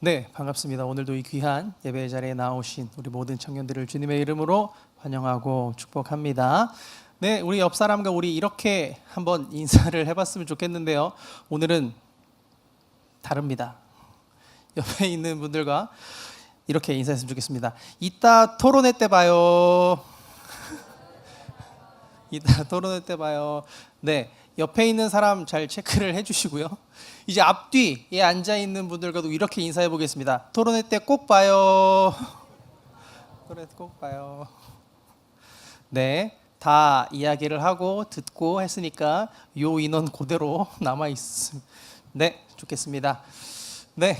네, 반갑습니다. 오늘도 이 귀한 예배 자리에 나오신 우리 모든 청년들을 주님의 이름으로 환영하고 축복합니다. 네, 우리 옆 사람과 우리 이렇게 한번 인사를 해봤으면 좋겠는데요. 오늘은 다릅니다. 옆에 있는 분들과 이렇게 인사했으면 좋겠습니다. 이따 토론회 때 봐요. 이따 토론회 때 봐요. 네, 옆에 있는 사람 잘 체크를 해주시고요. 이제 앞뒤에 앉아 있는 분들과도 이렇게 인사해 보겠습니다. 토론회 때 꼭 봐요. 토론회 때 꼭 봐요. 네, 다 이야기를 하고 듣고 했으니까 요 인원 그대로 남아 있음. 네, 좋겠습니다. 네.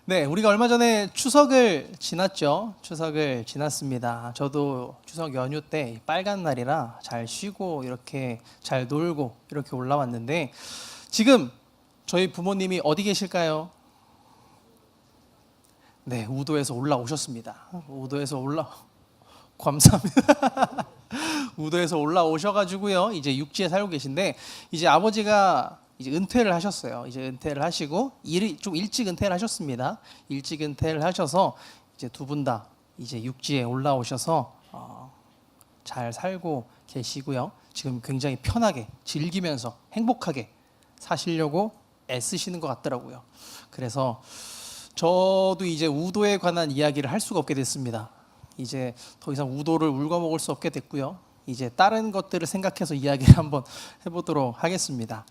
네, 우리가 얼마 전에 추석을 지났죠. 추석을 지났습니다. 저도 추석 연휴 때 빨간 날이라 잘 쉬고 이렇게 잘 놀고 이렇게 올라왔는데 지금 저희 부모님이 어디 계실까요? 네, 우도에서 올라오셨습니다. 감사합니다. 우도에서 올라오셔가지고요. 이제 육지에 살고 계신데 이제 아버지가 이제 은퇴를 하셨어요. 이제 은퇴를 하시고 일이 좀 일찍 은퇴를 하셨습니다. 일찍 은퇴를 하셔서 이제 두 분 다 이제 육지에 올라오셔서 잘 살고 계시고요. 지금 굉장히 편하게 즐기면서 행복하게 사시려고 애쓰시는 것 같더라고요. 그래서 저도 이제 우도에 관한 이야기를 할 수가 없게 됐습니다. 이제 더 이상 우도를 울거먹을 수 없게 됐고요. 이제 다른 것들을 생각해서 이야기를 한번 해보도록 하겠습니다.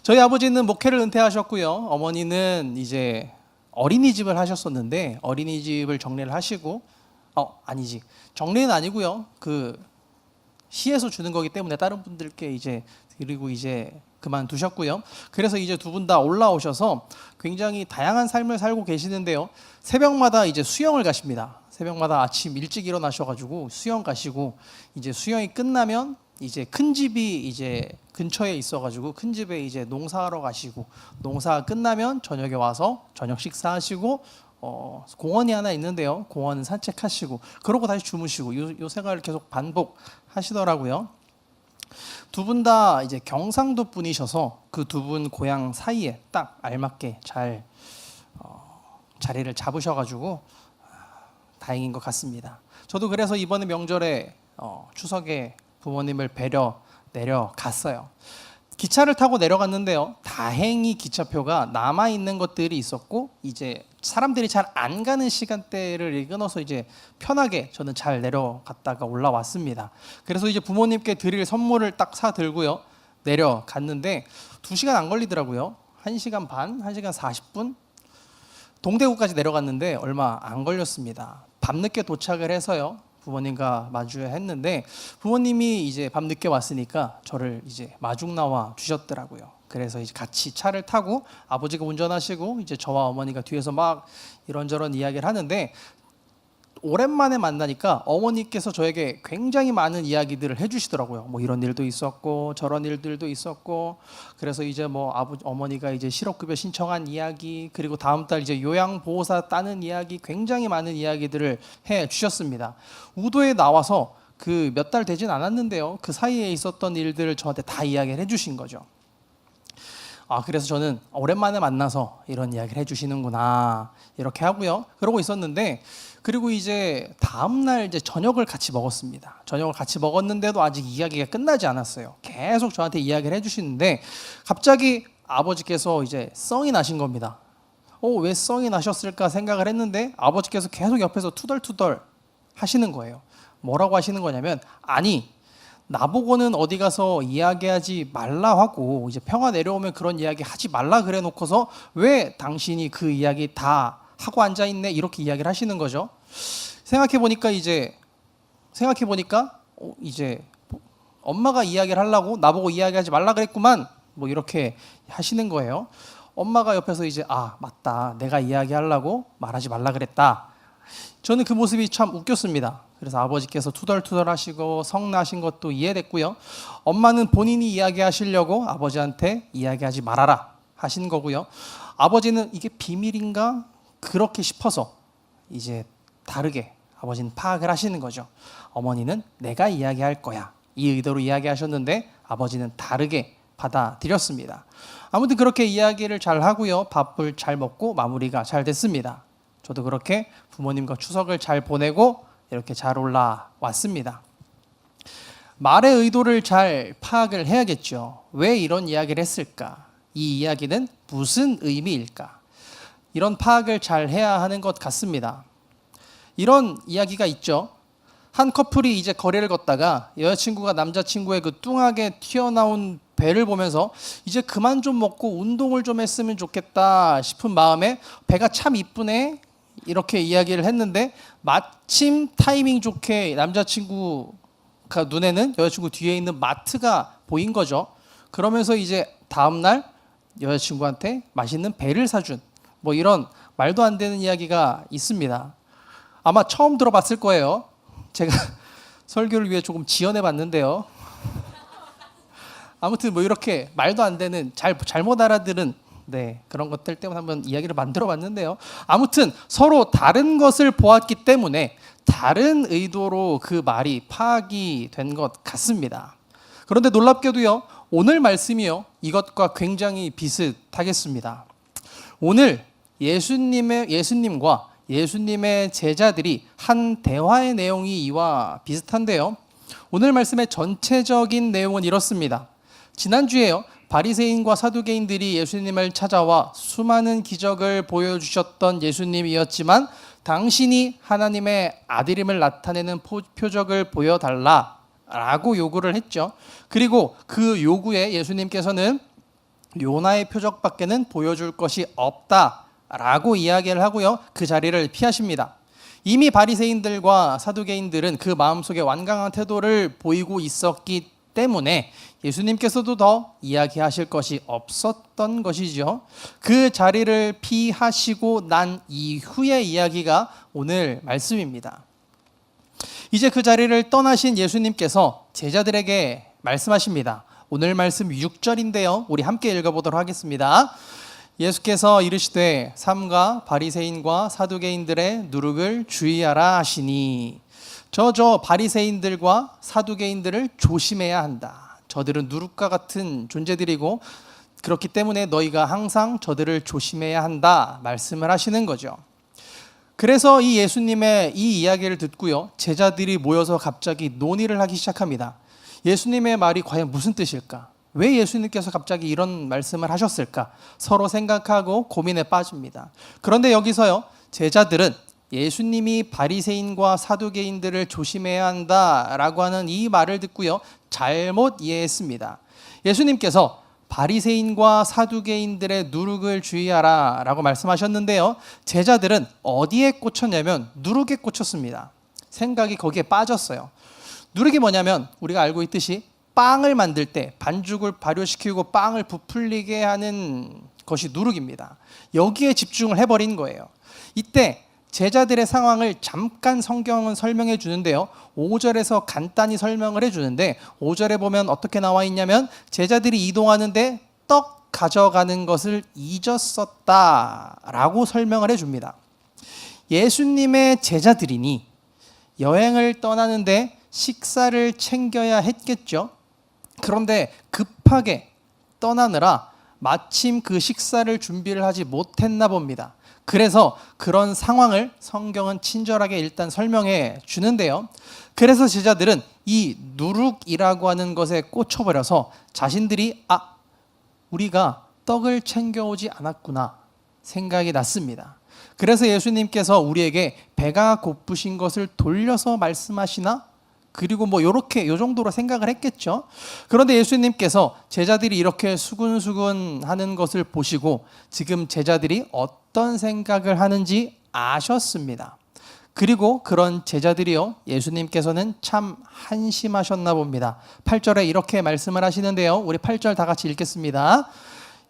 저희 아버지는 목회를 은퇴하셨고요. 어머니는 이제 어린이집을 하셨었는데 어린이집을 정리를 하시고 아니지 정리는 아니고요. 그 시에서 주는 거기 때문에 다른 분들께 이제 드리고 이제 그만두셨고요. 그래서 이제 두 분 다 올라오셔서 굉장히 다양한 삶을 살고 계시는데요. 새벽마다 이제 수영을 가십니다. 새벽마다 아침 일찍 일어나셔가지고 수영 가시고 이제 수영이 끝나면 이제 큰 집이 이제 근처에 있어가지고 큰 집에 이제 농사하러 가시고 농사 끝나면 저녁에 와서 저녁 식사하시고 공원이 하나 있는데요. 공원 산책하시고 그러고 다시 주무시고 요 생활을 계속 반복하시더라고요. 두 분 다 이제 경상도 분이셔서 그 두 분 고향 사이에 딱 알맞게 잘 자리를 잡으셔가지고 다행인 것 같습니다. 저도 그래서 이번에 명절에 추석에 부모님을 뵈러 내려갔어요. 기차를 타고 내려갔는데요. 다행히 기차표가 남아 있는 것들이 있었고 이제 사람들이 잘 안 가는 시간대를 끊어서 이제 편하게 저는 잘 내려갔다가 올라왔습니다. 그래서 이제 부모님께 드릴 선물을 딱 사 들고요. 내려갔는데 2시간 안 걸리더라고요. 1시간 반, 1시간 40분? 동대구까지 내려갔는데 얼마 안 걸렸습니다. 밤늦게 도착을 해서요. 부모님과 마주해야 했는데 부모님이 이제 밤늦게 왔으니까 저를 이제 마중 나와 주셨더라고요. 그래서 이제 같이 차를 타고 아버지가 운전하시고 이제 저와 어머니가 뒤에서 막 이런저런 이야기를 하는데 오랜만에 만나니까 어머니께서 저에게 굉장히 많은 이야기들을 해주시더라고요. 뭐 이런 일도 있었고 저런 일들도 있었고 그래서 이제 뭐 어머니가 이제 실업급여 신청한 이야기 그리고 다음 달 이제 요양보호사 따는 이야기 굉장히 많은 이야기들을 해주셨습니다. 우도에 나와서 그 몇 달 되진 않았는데요. 그 사이에 있었던 일들을 저한테 다 이야기를 해주신 거죠. 그래서 저는 오랜만에 만나서 이런 이야기를 해주시는구나 이렇게 하고요. 그러고 있었는데 그리고 이제 다음날 이제 저녁을 같이 먹었습니다. 저녁을 같이 먹었는데도 아직 이야기가 끝나지 않았어요. 계속 저한테 이야기를 해주시는데 갑자기 아버지께서 이제 썽이 나신 겁니다. 왜 썽이 나셨을까 생각을 했는데 아버지께서 계속 옆에서 투덜투덜 하시는 거예요. 뭐라고 하시는 거냐면 아니 나보고는 어디 가서 이야기하지 말라 하고 이제 평화 내려오면 그런 이야기 하지 말라 그래 놓고서 왜 당신이 그 이야기 다 하고 앉아 있네 이렇게 이야기를 하시는 거죠. 생각해 보니까 이제 엄마가 이야기를 하려고 나보고 이야기하지 말라 그랬구만 뭐 이렇게 하시는 거예요. 엄마가 옆에서 이제 맞다 내가 이야기하려고 말하지 말라 그랬다. 저는 그 모습이 참 웃겼습니다. 그래서 아버지께서 투덜투덜 하시고 성나신 것도 이해됐고요. 엄마는 본인이 이야기하시려고 아버지한테 이야기하지 말아라 하신 거고요. 아버지는 이게 비밀인가 그렇게 싶어서 이제 다르게 아버지는 파악을 하시는 거죠. 어머니는 내가 이야기할 거야 이 의도로 이야기하셨는데 아버지는 다르게 받아들였습니다. 아무튼 그렇게 이야기를 잘 하고요. 밥을 잘 먹고 마무리가 잘 됐습니다. 저도 그렇게 부모님과 추석을 잘 보내고 이렇게 잘 올라왔습니다. 말의 의도를 잘 파악을 해야겠죠. 왜 이런 이야기를 했을까? 이 이야기는 무슨 의미일까? 이런 파악을 잘 해야 하는 것 같습니다. 이런 이야기가 있죠. 한 커플이 이제 거리를 걷다가 여자친구가 남자친구의 그 뚱하게 튀어나온 배를 보면서 이제 그만 좀 먹고 운동을 좀 했으면 좋겠다 싶은 마음에 배가 참 이쁘네 이렇게 이야기를 했는데 마침 타이밍 좋게 남자친구가 눈에는 여자친구 뒤에 있는 마트가 보인 거죠. 그러면서 이제 다음날 여자친구한테 맛있는 배를 사준 뭐 이런 말도 안 되는 이야기가 있습니다. 아마 처음 들어봤을 거예요. 제가 설교를 위해 조금 지어내 봤는데요. 아무튼 뭐 이렇게 말도 안 되는 잘못 알아들은 그런 것들 때문에 한번 이야기를 만들어 봤는데요. 아무튼 서로 다른 것을 보았기 때문에 다른 의도로 그 말이 파악이 된 것 같습니다. 그런데 놀랍게도요. 오늘 말씀이요. 이것과 굉장히 비슷하겠습니다. 오늘 예수님과 예수님의 제자들이 한 대화의 내용이 이와 비슷한데요. 오늘 말씀의 전체적인 내용은 이렇습니다. 지난주에요. 바리새인과 사두개인들이 예수님을 찾아와 수많은 기적을 보여주셨던 예수님이었지만 당신이 하나님의 아들임을 나타내는 표적을 보여달라라고 요구를 했죠. 그리고 그 요구에 예수님께서는 요나의 표적밖에는 보여줄 것이 없다라고 이야기를 하고요. 그 자리를 피하십니다. 이미 바리새인들과 사두개인들은 그 마음속에 완강한 태도를 보이고 있었기 때문에 예수님께서도 더 이야기하실 것이 없었던 것이죠. 그 자리를 피하시고 난 이후의 이야기가 오늘 말씀입니다. 이제 그 자리를 떠나신 예수님께서 제자들에게 말씀하십니다. 오늘 말씀 6절인데요. 우리 함께 읽어보도록 하겠습니다. 예수께서 이르시되 삼가 바리새인과 사두개인들의 누룩을 주의하라 하시니 저 바리새인들과 사두개인들을 조심해야 한다. 저들은 누룩과 같은 존재들이고 그렇기 때문에 너희가 항상 저들을 조심해야 한다 말씀을 하시는 거죠. 그래서 이 예수님의 이 이야기를 듣고요. 제자들이 모여서 갑자기 논의를 하기 시작합니다. 예수님의 말이 과연 무슨 뜻일까? 왜 예수님께서 갑자기 이런 말씀을 하셨을까? 서로 생각하고 고민에 빠집니다. 그런데 여기서요. 제자들은 예수님이 바리새인과 사두개인들을 조심해야 한다라고 하는 이 말을 듣고요. 잘못 이해했습니다. 예수님께서 바리새인과 사두개인들의 누룩을 주의하라 라고 말씀하셨는데요. 제자들은 어디에 꽂혔냐면 누룩에 꽂혔습니다. 생각이 거기에 빠졌어요. 누룩이 뭐냐면 우리가 알고 있듯이 빵을 만들 때 반죽을 발효시키고 빵을 부풀리게 하는 것이 누룩입니다. 여기에 집중을 해버린 거예요. 이때 제자들의 상황을 잠깐 성경은 설명해 주는데요. 5절에서 간단히 설명을 해 주는데 5절에 보면 어떻게 나와 있냐면 제자들이 이동하는데 떡 가져가는 것을 잊었었다라고 설명을 해 줍니다. 예수님의 제자들이니 여행을 떠나는데 식사를 챙겨야 했겠죠. 그런데 급하게 떠나느라 마침 그 식사를 준비를 하지 못했나 봅니다. 그래서 그런 상황을 성경은 친절하게 일단 설명해 주는데요. 그래서 제자들은 이 누룩이라고 하는 것에 꽂혀버려서 자신들이 우리가 떡을 챙겨오지 않았구나 생각이 났습니다. 그래서 예수님께서 우리에게 배가 고프신 것을 돌려서 말씀하시나? 그리고 뭐 요렇게 요 정도로 생각을 했겠죠. 그런데 예수님께서 제자들이 이렇게 수근수근 하는 것을 보시고 지금 제자들이 어떤 생각을 하는지 아셨습니다. 그리고 그런 제자들이요. 예수님께서는 참 한심하셨나 봅니다. 8절에 이렇게 말씀을 하시는데요. 우리 8절 다 같이 읽겠습니다.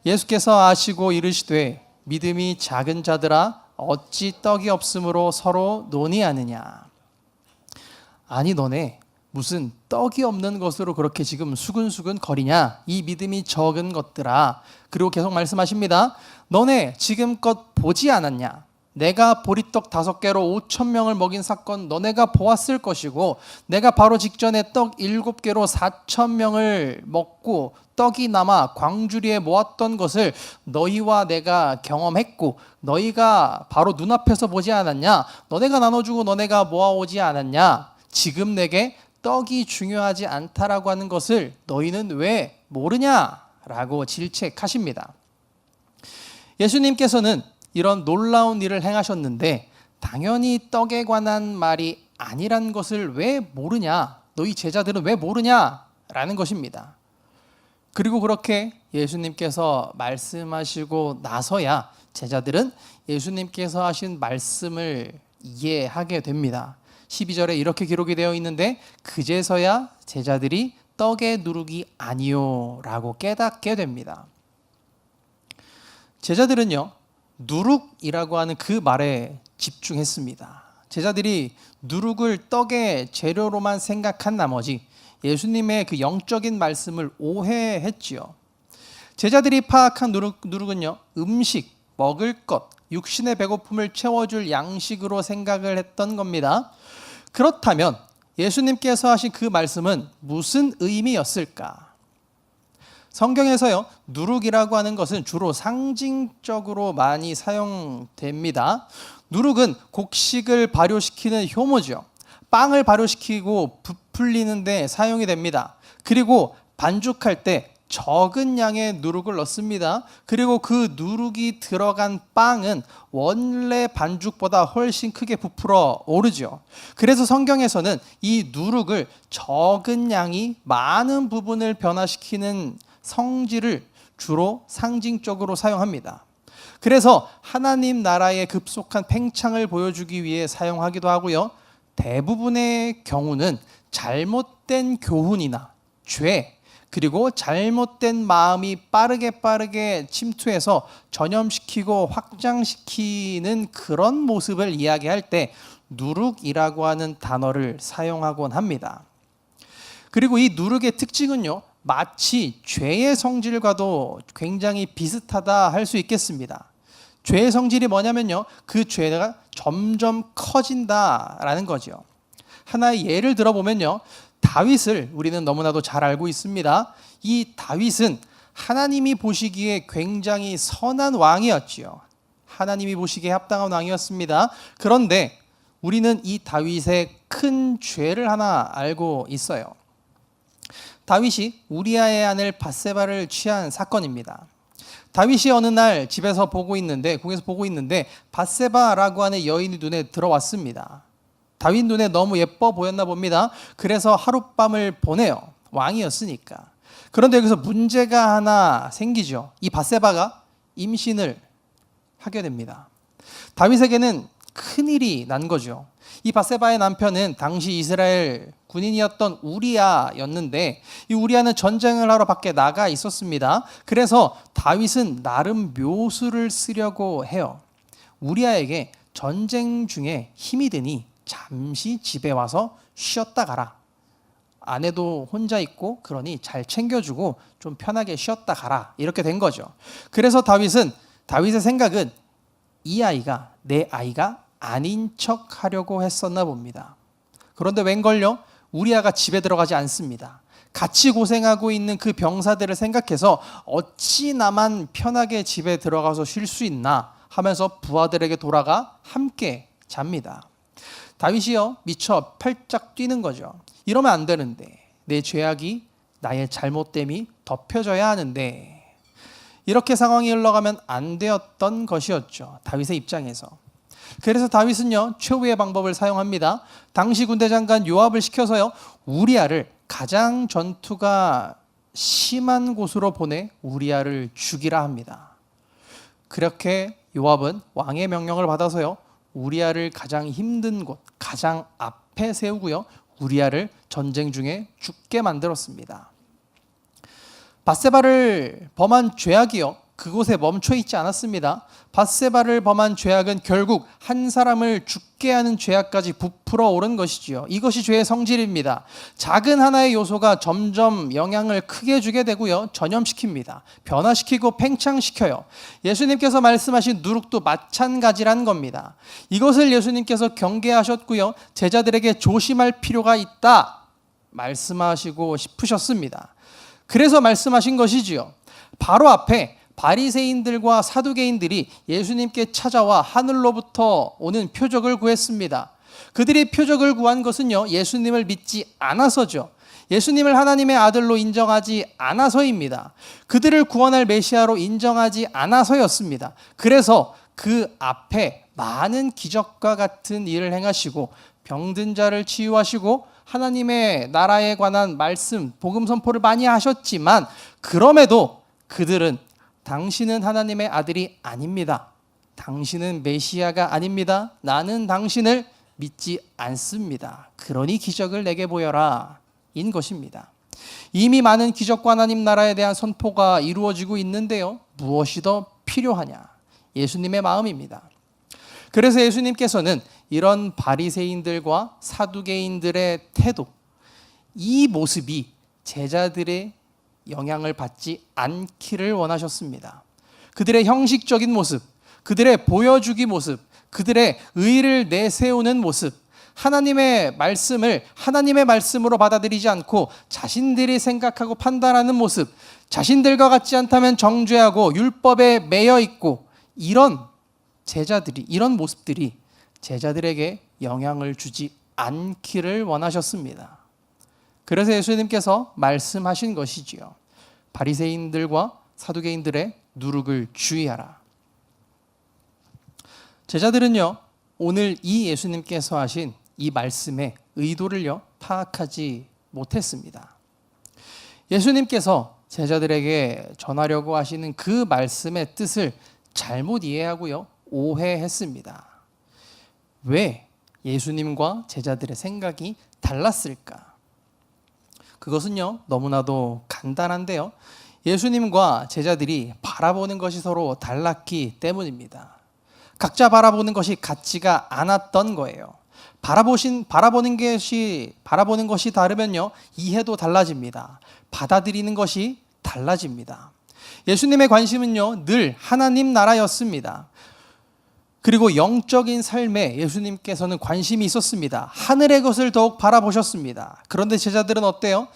예수께서 아시고 이르시되 믿음이 작은 자들아 어찌 떡이 없으므로 서로 논의하느냐. 아니 너네 무슨 떡이 없는 것으로 그렇게 지금 수근수근 거리냐. 이 믿음이 적은 것들아. 그리고 계속 말씀하십니다. 너네 지금껏 보지 않았냐. 내가 보리떡 5개로 5,000명을 먹인 사건 너네가 보았을 것이고, 내가 바로 직전에 떡 7개로 4,000명을 먹고 떡이 남아 광주리에 모았던 것을 너희와 내가 경험했고, 너희가 바로 눈앞에서 보지 않았냐? 너네가 나눠주고 너네가 모아오지 않았냐? 지금 내게 떡이 중요하지 않다라고 하는 것을 너희는 왜 모르냐라고 질책하십니다. 예수님께서는 이런 놀라운 일을 행하셨는데 당연히 떡에 관한 말이 아니란 것을 왜 모르냐? 너희 제자들은 왜 모르냐라는 것입니다. 그리고 그렇게 예수님께서 말씀하시고 나서야 제자들은 예수님께서 하신 말씀을 이해하게 됩니다. 12절에 이렇게 기록이 되어 있는데 그제서야 제자들이 떡의 누룩이 아니요 라고 깨닫게 됩니다. 제자들은요, 누룩이라고 하는 그 말에 집중했습니다. 제자들이 누룩을 떡의 재료로만 생각한 나머지 예수님의 그 영적인 말씀을 오해했지요. 제자들이 파악한 누룩은요, 음식, 먹을 것, 육신의 배고픔을 채워줄 양식으로 생각을 했던 겁니다. 그렇다면 예수님께서 하신 그 말씀은 무슨 의미였을까? 성경에서요, 누룩이라고 하는 것은 주로 상징적으로 많이 사용됩니다. 누룩은 곡식을 발효시키는 효모죠. 빵을 발효시키고 부풀리는 데 사용이 됩니다. 그리고 반죽할 때 적은 양의 누룩을 넣습니다. 그리고 그 누룩이 들어간 빵은 원래 반죽보다 훨씬 크게 부풀어 오르죠. 그래서 성경에서는 이 누룩을 적은 양이 많은 부분을 변화시키는 성질을 주로 상징적으로 사용합니다. 그래서 하나님 나라의 급속한 팽창을 보여주기 위해 사용하기도 하고요. 대부분의 경우는 잘못된 교훈이나 죄, 그리고 잘못된 마음이 빠르게 침투해서 전염시키고 확장시키는 그런 모습을 이야기할 때 누룩이라고 하는 단어를 사용하곤 합니다. 그리고 이 누룩의 특징은요, 마치 죄의 성질과도 굉장히 비슷하다 할 수 있겠습니다. 죄의 성질이 뭐냐면요, 그 죄가 점점 커진다라는 거죠. 하나의 예를 들어보면요, 다윗을 우리는 너무나도 잘 알고 있습니다. 이 다윗은 하나님이 보시기에 굉장히 선한 왕이었지요. 하나님이 보시기에 합당한 왕이었습니다. 그런데 우리는 이 다윗의 큰 죄를 하나 알고 있어요. 다윗이 우리아의 아들 밧세바를 취한 사건입니다. 다윗이 어느 날 집에서 보고 있는데, 궁에서 보고 있는데 밧세바라고 하는 여인이 눈에 들어왔습니다. 다윗 눈에 너무 예뻐 보였나 봅니다. 그래서 하룻밤을 보내요. 왕이었으니까. 그런데 여기서 문제가 하나 생기죠. 이 밧세바가 임신을 하게 됩니다. 다윗에게는 큰일이 난 거죠. 이 밧세바의 남편은 당시 이스라엘 군인이었던 우리아였는데, 이 우리아는 전쟁을 하러 밖에 나가 있었습니다. 그래서 다윗은 나름 묘수를 쓰려고 해요. 우리아에게 전쟁 중에 힘이 드니 잠시 집에 와서 쉬었다 가라. 아내도 혼자 있고 그러니 잘 챙겨주고 좀 편하게 쉬었다 가라. 이렇게 된 거죠. 그래서 다윗의 생각은 이 아이가 내 아이가 아닌 척 하려고 했었나 봅니다. 그런데 웬걸요? 우리아가 집에 들어가지 않습니다. 같이 고생하고 있는 그 병사들을 생각해서 어찌 나만 편하게 집에 들어가서 쉴 수 있나 하면서 부하들에게 돌아가 함께 잡니다. 다윗이요, 미쳐 팔짝 뛰는 거죠. 이러면 안 되는데, 내 죄악이, 나의 잘못됨이 덮여져야 하는데, 이렇게 상황이 흘러가면 안 되었던 것이었죠, 다윗의 입장에서. 그래서 다윗은요, 최후의 방법을 사용합니다. 당시 군대 장관 요압을 시켜서요, 우리아를 가장 전투가 심한 곳으로 보내 우리아를 죽이라 합니다. 그렇게 요압은 왕의 명령을 받아서요, 우리아를 가장 힘든 곳, 가장 앞에 세우고요, 우리아를 전쟁 중에 죽게 만들었습니다. 밧세바를 범한 죄악이요, 그곳에 멈춰 있지 않았습니다. 밧세바를 범한 죄악은 결국 한 사람을 죽게 하는 죄악까지 부풀어 오른 것이지요. 이것이 죄의 성질입니다. 작은 하나의 요소가 점점 영향을 크게 주게 되고요. 전염시킵니다. 변화시키고 팽창시켜요. 예수님께서 말씀하신 누룩도 마찬가지란 겁니다. 이것을 예수님께서 경계하셨고요. 제자들에게 조심할 필요가 있다 말씀하시고 싶으셨습니다. 그래서 말씀하신 것이지요. 바로 앞에 바리새인들과 사두개인들이 예수님께 찾아와 하늘로부터 오는 표적을 구했습니다. 그들이 표적을 구한 것은요, 예수님을 믿지 않아서죠. 예수님을 하나님의 아들로 인정하지 않아서입니다. 그들을 구원할 메시아로 인정하지 않아서였습니다. 그래서 그 앞에 많은 기적과 같은 일을 행하시고 병든 자를 치유하시고 하나님의 나라에 관한 말씀, 복음 선포를 많이 하셨지만 그럼에도 그들은 당신은 하나님의 아들이 아닙니다. 당신은 메시아가 아닙니다. 나는 당신을 믿지 않습니다. 그러니 기적을 내게 보여라 인 것입니다. 이미 많은 기적과 하나님 나라에 대한 선포가 이루어지고 있는데요. 무엇이 더 필요하냐? 예수님의 마음입니다. 그래서 예수님께서는 이런 바리새인들과 사두개인들의 태도, 이 모습이 제자들의 영향을 받지 않기를 원하셨습니다. 그들의 형식적인 모습, 그들의 보여주기 모습, 그들의 의를 내세우는 모습, 하나님의 말씀을 하나님의 말씀으로 받아들이지 않고 자신들이 생각하고 판단하는 모습, 자신들과 같지 않다면 정죄하고 율법에 매여 있고 이런 모습들이 제자들에게 영향을 주지 않기를 원하셨습니다. 그래서 예수님께서 말씀하신 것이지요. 바리새인들과 사두개인들의 누룩을 주의하라. 제자들은요, 오늘 이 예수님께서 하신 이 말씀의 의도를요, 파악하지 못했습니다. 예수님께서 제자들에게 전하려고 하시는 그 말씀의 뜻을 잘못 이해하고요, 오해했습니다. 왜 예수님과 제자들의 생각이 달랐을까? 그것은요, 너무나도 간단한데요. 예수님과 제자들이 바라보는 것이 서로 달랐기 때문입니다. 각자 바라보는 것이 같지가 않았던 거예요. 바라보는 것이 다르면요, 이해도 달라집니다. 받아들이는 것이 달라집니다. 예수님의 관심은요, 늘 하나님 나라였습니다. 그리고 영적인 삶에 예수님께서는 관심이 있었습니다. 하늘의 것을 더욱 바라보셨습니다. 그런데 제자들은 어때요?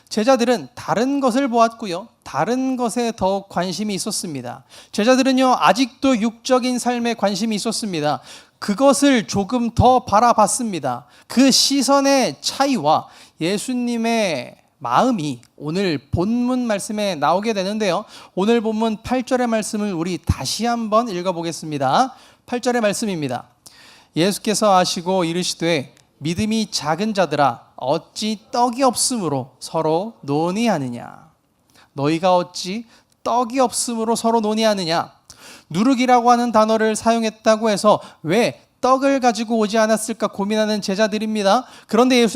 제자들은 다른 것을 보았고요. 다른 것에 더욱 관심이 있었습니다. 제자들은요, 아직도 육적인 삶에 관심이 있었습니다. 그것을 조금 더 바라봤습니다. 그 시선의 차이와 예수님의 마음이 오늘 본문 말씀에 나오게 되는데요. 오늘 본문 8절의 말씀을 우리 다시 한번 읽어보겠습니다. 8절의 말씀입니다. 예수께서 아시고 이르시되 믿음이 작은 자들아 어찌 떡이 없으므로 서로 논의하느냐. 너희가 어찌 떡이 없으므로 서로 논의하느냐. 누룩이라고 하는 단어를 사용했다고 해서 왜 떡을 가지고 오지 않았을까 고민하는 제자들입니다. 그런데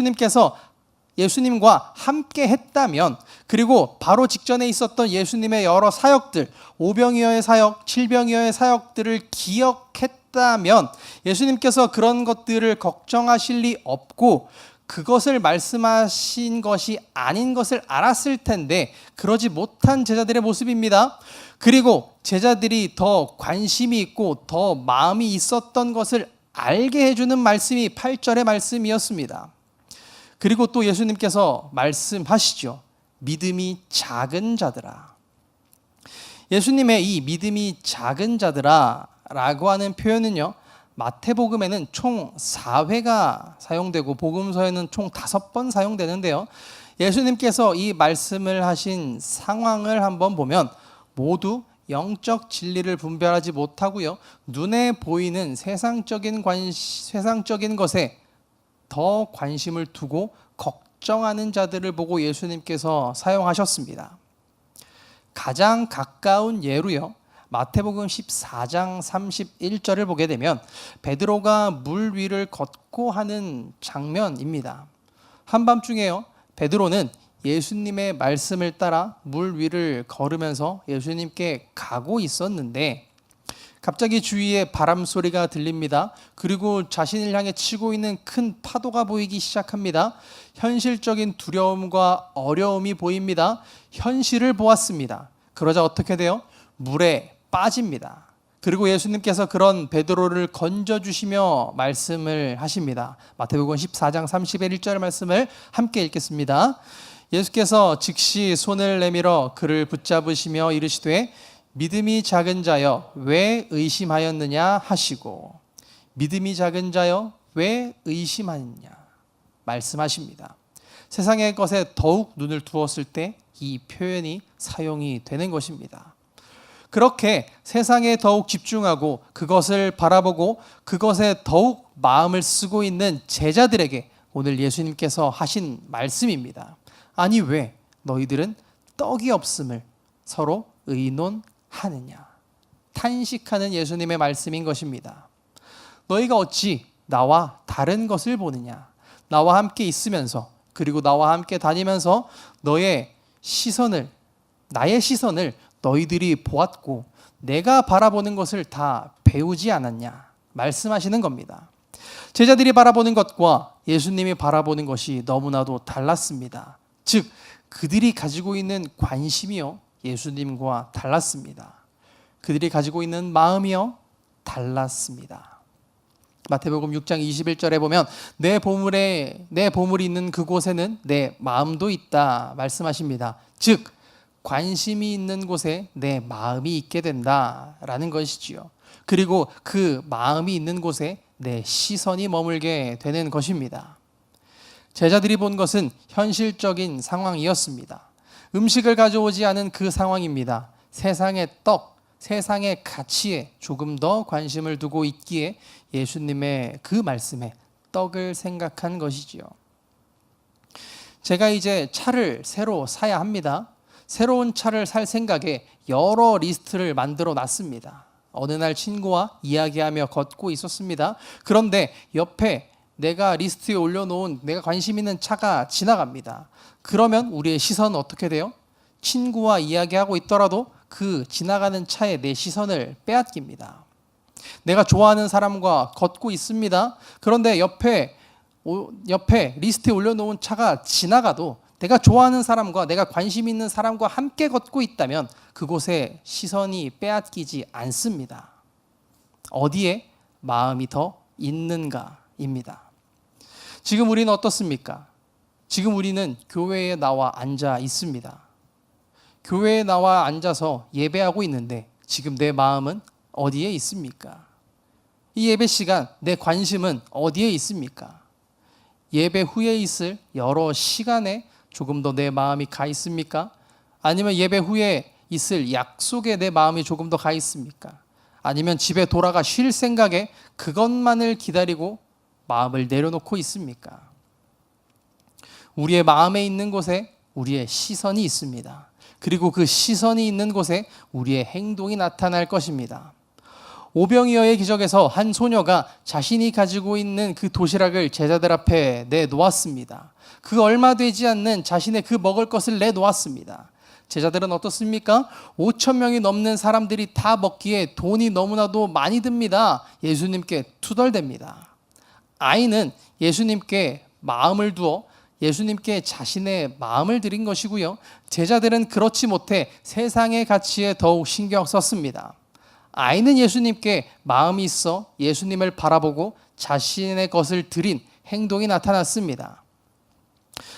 예수님과 함께 했다면, 그리고 바로 직전에 있었던 예수님의 여러 사역들, 오병이어의 사역, 칠병이어의 사역들을 기억했다면 예수님께서 그런 것들을 걱정하실 리 없고 그것을 말씀하신 것이 아닌 것을 알았을 텐데 그러지 못한 제자들의 모습입니다. 그리고 제자들이 더 관심이 있고 더 마음이 있었던 것을 알게 해주는 말씀이 8절의 말씀이었습니다. 그리고 또 예수님께서 말씀하시죠. 믿음이 작은 자들아. 예수님의 이 믿음이 작은 자들아 라고 하는 표현은요, 마태복음에는 총 4회가 사용되고 복음서에는 총 5번 사용되는데요. 예수님께서 이 말씀을 하신 상황을 한번 보면 모두 영적 진리를 분별하지 못하고요, 눈에 보이는 세상적인 것에 더 관심을 두고 걱정하는 자들을 보고 예수님께서 사용하셨습니다. 가장 가까운 예로요, 마태복음 14장 31절을 보게 되면 베드로가 물 위를 걷고 하는 장면입니다. 한밤중에요, 베드로는 예수님의 말씀을 따라 물 위를 걸으면서 예수님께 가고 있었는데 갑자기 주위에 바람 소리가 들립니다. 그리고 자신을 향해 치고 있는 큰 파도가 보이기 시작합니다. 현실적인 두려움과 어려움이 보입니다. 현실을 보았습니다. 그러자 어떻게 돼요? 물에 빠집니다. 그리고 예수님께서 그런 베드로를 건져주시며 말씀을 하십니다. 마태복음 14장 31절 말씀을 함께 읽겠습니다. 예수께서 즉시 손을 내밀어 그를 붙잡으시며 이르시되 믿음이 작은 자여 왜 의심하였느냐 하시고, 믿음이 작은 자여 왜 의심하느냐 말씀하십니다. 세상의 것에 더욱 눈을 두었을 때 이 표현이 사용이 되는 것입니다. 그렇게 세상에 더욱 집중하고 그것을 바라보고 그것에 더욱 마음을 쓰고 있는 제자들에게 오늘 예수님께서 하신 말씀입니다. 아니 왜 너희들은 떡이 없음을 서로 의논하느냐. 탄식하는 예수님의 말씀인 것입니다. 너희가 어찌 나와 다른 것을 보느냐. 나와 함께 있으면서 그리고 나와 함께 다니면서 나의 시선을 너희들이 보았고 내가 바라보는 것을 다 배우지 않았냐 말씀하시는 겁니다. 제자들이 바라보는 것과 예수님이 바라보는 것이 너무나도 달랐습니다. 즉 그들이 가지고 있는 관심이요 예수님과 달랐습니다. 그들이 가지고 있는 마음이요 달랐습니다. 마태복음 6장 21절에 보면 내 보물이 있는 그곳에는 내 마음도 있다 말씀하십니다. 즉 관심이 있는 곳에 내 마음이 있게 된다라는 것이지요. 그리고 그 마음이 있는 곳에 내 시선이 머물게 되는 것입니다. 제자들이 본 것은 현실적인 상황이었습니다. 음식을 가져오지 않은 그 상황입니다. 세상의 떡, 세상의 가치에 조금 더 관심을 두고 있기에 예수님의 그 말씀에 떡을 생각한 것이지요. 제가 이제 차를 새로 사야 합니다. 새로운 차를 살 생각에 여러 리스트를 만들어 놨습니다. 어느 날 친구와 이야기하며 걷고 있었습니다. 그런데 옆에 내가 리스트에 올려놓은 내가 관심 있는 차가 지나갑니다. 그러면 우리의 시선은 어떻게 돼요? 친구와 이야기하고 있더라도 그 지나가는 차에 내 시선을 빼앗깁니다. 내가 좋아하는 사람과 걷고 있습니다. 그런데 옆에 리스트에 올려놓은 차가 지나가도 내가 좋아하는 사람과 내가 관심 있는 사람과 함께 걷고 있다면 그곳에 시선이 빼앗기지 않습니다. 어디에 마음이 더 있는가입니다. 지금 우리는 어떻습니까? 지금 우리는 교회에 나와 앉아 있습니다. 교회에 나와 앉아서 예배하고 있는데 지금 내 마음은 어디에 있습니까? 이 예배 시간 내 관심은 어디에 있습니까? 예배 후에 있을 여러 시간에 조금 더 내 마음이 가 있습니까? 아니면 예배 후에 있을 약속에 내 마음이 조금 더 가 있습니까? 아니면 집에 돌아가 쉴 생각에 그것만을 기다리고 마음을 내려놓고 있습니까? 우리의 마음에 있는 곳에 우리의 시선이 있습니다. 그리고 그 시선이 있는 곳에 우리의 행동이 나타날 것입니다. 오병이어의 기적에서 한 소녀가 자신이 가지고 있는 그 도시락을 제자들 앞에 내놓았습니다. 그 얼마 되지 않는 자신의 그 먹을 것을 내놓았습니다. 제자들은 어떻습니까? 5,000명이 넘는 사람들이 다 먹기에 돈이 너무나도 많이 듭니다. 예수님께 투덜댑니다. 아이는 예수님께 마음을 두어 예수님께 자신의 마음을 드린 것이고요. 제자들은 그렇지 못해 세상의 가치에 더욱 신경 썼습니다. 아이는 예수님께 마음이 있어 예수님을 바라보고 자신의 것을 드린 행동이 나타났습니다.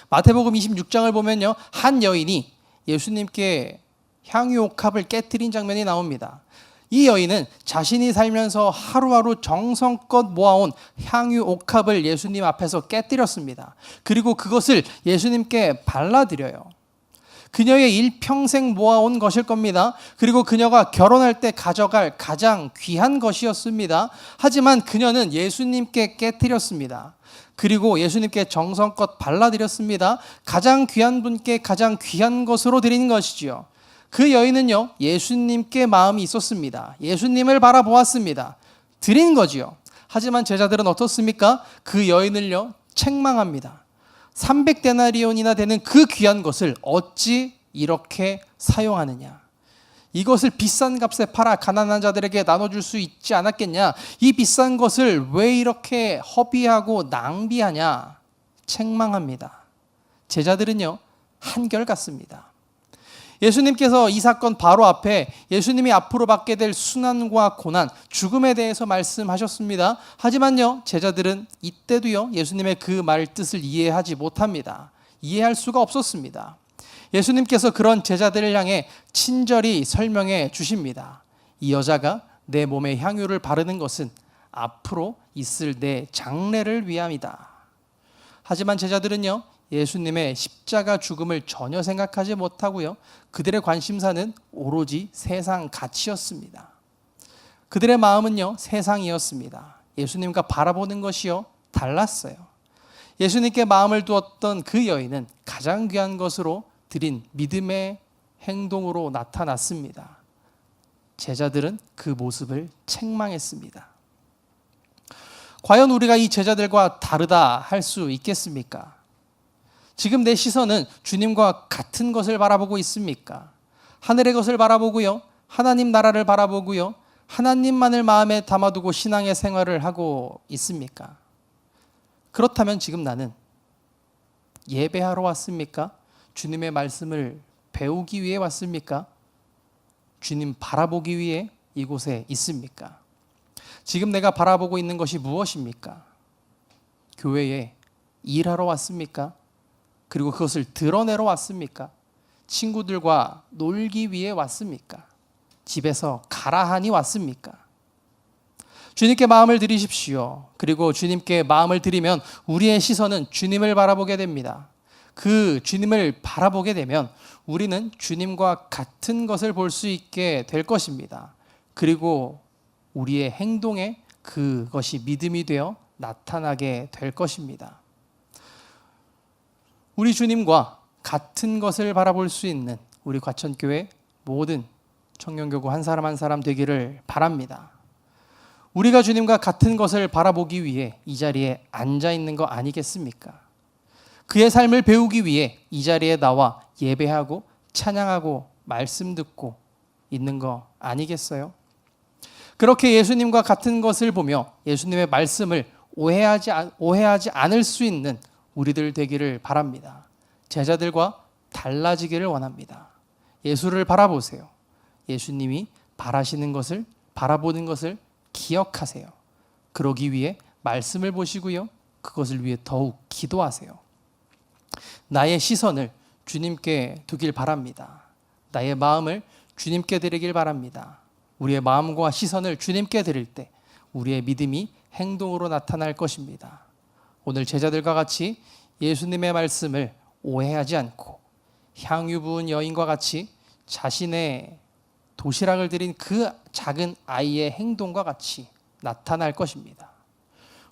마태복음 26장을 보면요, 한 여인이 예수님께 향유옥합을 깨뜨린 장면이 나옵니다. 이 여인은 자신이 살면서 하루하루 정성껏 모아온 향유옥합을 예수님 앞에서 깨뜨렸습니다. 그리고 그것을 예수님께 발라드려요. 그녀의 일평생 모아온 것일 겁니다. 그리고 그녀가 결혼할 때 가져갈 가장 귀한 것이었습니다. 하지만 그녀는 예수님께 깨뜨렸습니다. 그리고 예수님께 정성껏 발라드렸습니다. 가장 귀한 분께 가장 귀한 것으로 드리는 것이지요. 그 여인은요, 예수님께 마음이 있었습니다. 예수님을 바라보았습니다. 드린 거지요. 하지만 제자들은 어떻습니까? 그 여인을요, 책망합니다. 300데나리온이나 되는 그 귀한 것을 어찌 이렇게 사용하느냐? 이것을 비싼 값에 팔아 가난한 자들에게 나눠줄 수 있지 않았겠냐? 이 비싼 것을 왜 이렇게 허비하고 낭비하냐? 책망합니다. 제자들은요, 한결같습니다. 예수님께서 이 사건 바로 앞에 예수님이 앞으로 받게 될 순환과 고난, 죽음에 대해서 말씀하셨습니다. 하지만요, 제자들은 이때도요, 예수님의 그 말 뜻을 이해하지 못합니다. 이해할 수가 없었습니다. 예수님께서 그런 제자들을 향해 친절히 설명해 주십니다. 이 여자가 내 몸에 향유를 바르는 것은 앞으로 있을 내 장래를 위함이다. 하지만 제자들은요, 예수님의 십자가 죽음을 전혀 생각하지 못하고요, 그들의 관심사는 오로지 세상 가치였습니다. 그들의 마음은요, 세상이었습니다. 예수님과 바라보는 것이요, 달랐어요. 예수님께 마음을 두었던 그 여인은 가장 귀한 것으로 드린 믿음의 행동으로 나타났습니다. 제자들은 그 모습을 책망했습니다. 과연 우리가 이 제자들과 다르다 할 수 있겠습니까? 지금 내 시선은 주님과 같은 것을 바라보고 있습니까? 하늘의 것을 바라보고요, 하나님 나라를 바라보고요, 하나님만을 마음에 담아두고 신앙의 생활을 하고 있습니까? 그렇다면 지금 나는 예배하러 왔습니까? 주님의 말씀을 배우기 위해 왔습니까? 주님 바라보기 위해 이곳에 있습니까? 지금 내가 바라보고 있는 것이 무엇입니까? 교회에 일하러 왔습니까? 그리고 그것을 드러내러 왔습니까? 친구들과 놀기 위해 왔습니까? 집에서 가라 하니 왔습니까? 주님께 마음을 드리십시오. 그리고 주님께 마음을 드리면 우리의 시선은 주님을 바라보게 됩니다. 그 주님을 바라보게 되면 우리는 주님과 같은 것을 볼 수 있게 될 것입니다. 그리고 우리의 행동에 그것이 믿음이 되어 나타나게 될 것입니다. 우리 주님과 같은 것을 바라볼 수 있는 우리 과천교회 모든 청년교구 한 사람 한 사람 되기를 바랍니다. 우리가 주님과 같은 것을 바라보기 위해 이 자리에 앉아 있는 거 아니겠습니까? 그의 삶을 배우기 위해 이 자리에 나와 예배하고 찬양하고 말씀 듣고 있는 거 아니겠어요? 그렇게 예수님과 같은 것을 보며 예수님의 말씀을 오해하지 않을 수 있는 우리들 되기를 바랍니다. 제자들과 달라지기를 원합니다. 예수를 바라보세요. 예수님이 바라시는 것을, 바라보는 것을 기억하세요. 그러기 위해 말씀을 보시고요, 그것을 위해 더욱 기도하세요. 나의 시선을 주님께 두길 바랍니다. 나의 마음을 주님께 드리길 바랍니다. 우리의 마음과 시선을 주님께 드릴 때 우리의 믿음이 행동으로 나타날 것입니다. 오늘 제자들과 같이 예수님의 말씀을 오해하지 않고 향유 부은 여인과 같이 자신의 도시락을 드린 그 작은 아이의 행동과 같이 나타날 것입니다.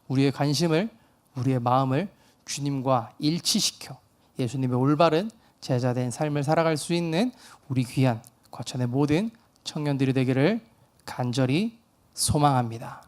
우리의 관심을, 우리의 마음을 주님과 일치시켜 예수님의 올바른 제자된 삶을 살아갈 수 있는 우리 귀한 과천의 모든 청년들이 되기를 간절히 소망합니다.